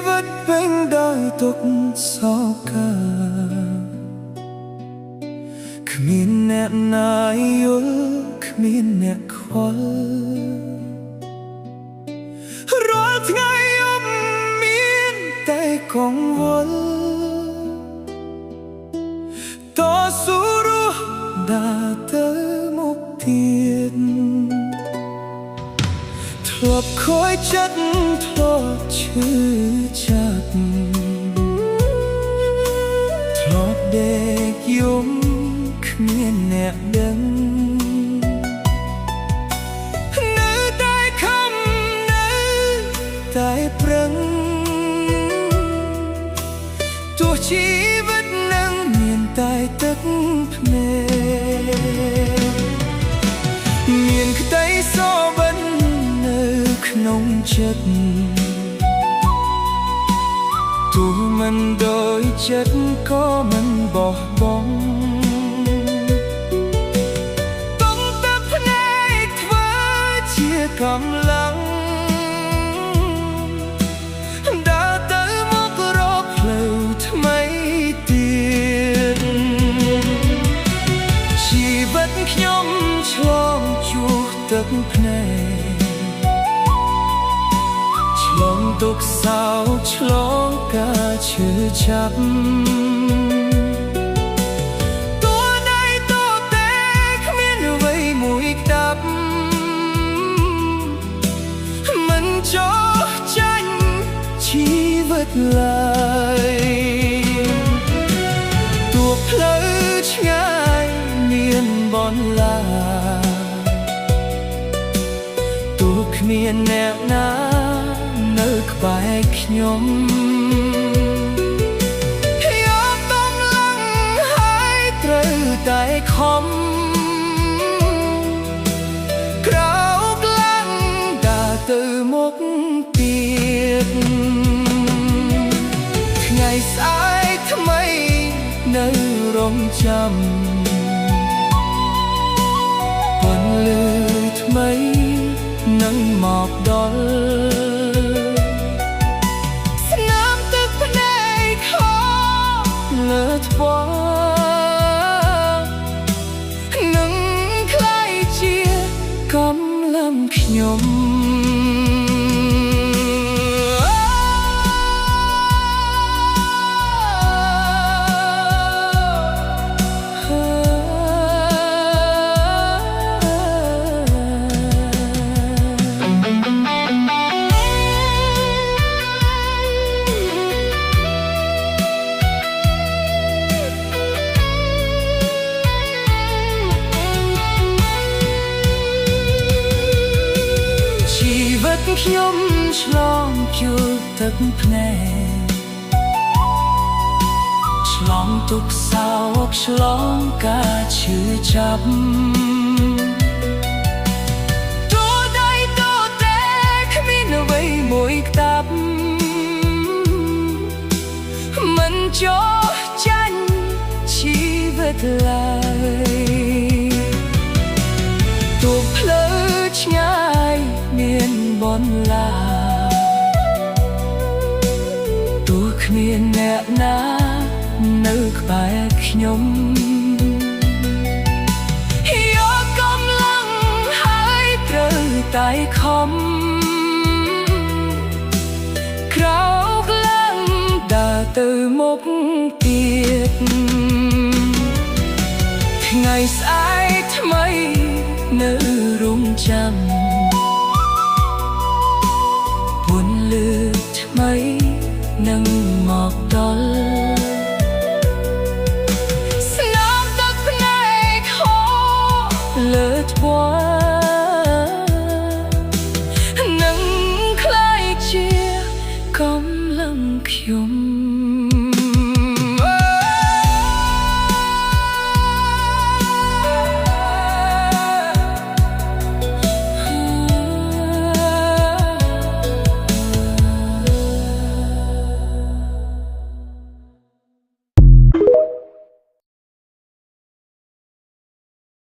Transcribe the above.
វិតពេញដោយទុក្ខសោកាគ្មានអ្នកណាយល់គ្មានអ្នកខ្វល់រាល់ថ្ងៃយប់មានតែកង្វល់តស៊ូរស់ដើរទៅមុខទៀតធ្លាប់ខូចចិត្តធ្លាប់ឈឺចាប់ធ្លាប់ដេកយំគ្មានអ្នកដឹងនៅតែខំនៅតែប្រឹងទោះជីវិតនឹងមានតែទឹកភ្នែកមានក្តីសបិននៅក្នុងចិត្តទោះមិនដូចចិត្តក៏មិនបោះបង់ต้องតែភ្នែកធ្វើជាកម្លាំងដើរទៅមករកផ្លូវថ្មីទៀតជីវិតខ្ញុំឆ្លងជួសទឹកភ្នែកឆ្លងទុក្ខសោកឆ្លងការឈឺចាប់តួដៃតូចតែគ្មានអ្វីមួយក្តាប់មិនចោះចាញ់ជីវិតឡើយទោះផ្លូវឆ្ងាយមានបន្លាទោះគ្មានអ្នកណានៅក្បែរខ្ញុំយកកម្លាំងហើយត្រូវតែខំក្រោកឡើងដើរទៅមុខទៀតថ្ងៃស្អែកថ្មីនៅរងចាំពន្លឺថ្មីនឹងមកដល់លើថ្មនឹងក្លាយជាកម្លាំងខ្ញុំខ្ញុំឆ្លងជួលទឹកភ្នែកឆ្លងទុក្ខសោកឆ្លងការឈឺចាប់តួដៃតូចតែគ្មានអ្វីមួយក្តាប់មិនចោះចាញ់ជីវិតឡើយទោះផ្លូវឆ្ងាយមានបន្លាទោះគ្មានអ្នកណានៅក្បែរខ្ញុំយកកម្លាំងហើយត្រូវតែខំក្រោកឡើងដើរទៅមុខទៀតថ្ងៃស្អែកថ្មីនៅរងចាំពន្លឺថ្មីនឹងមកដល់ស្នាមទឹកភ្នែកហូរលើថ្មនឹងក្លាយជាកម្លាំងខ្ញុំ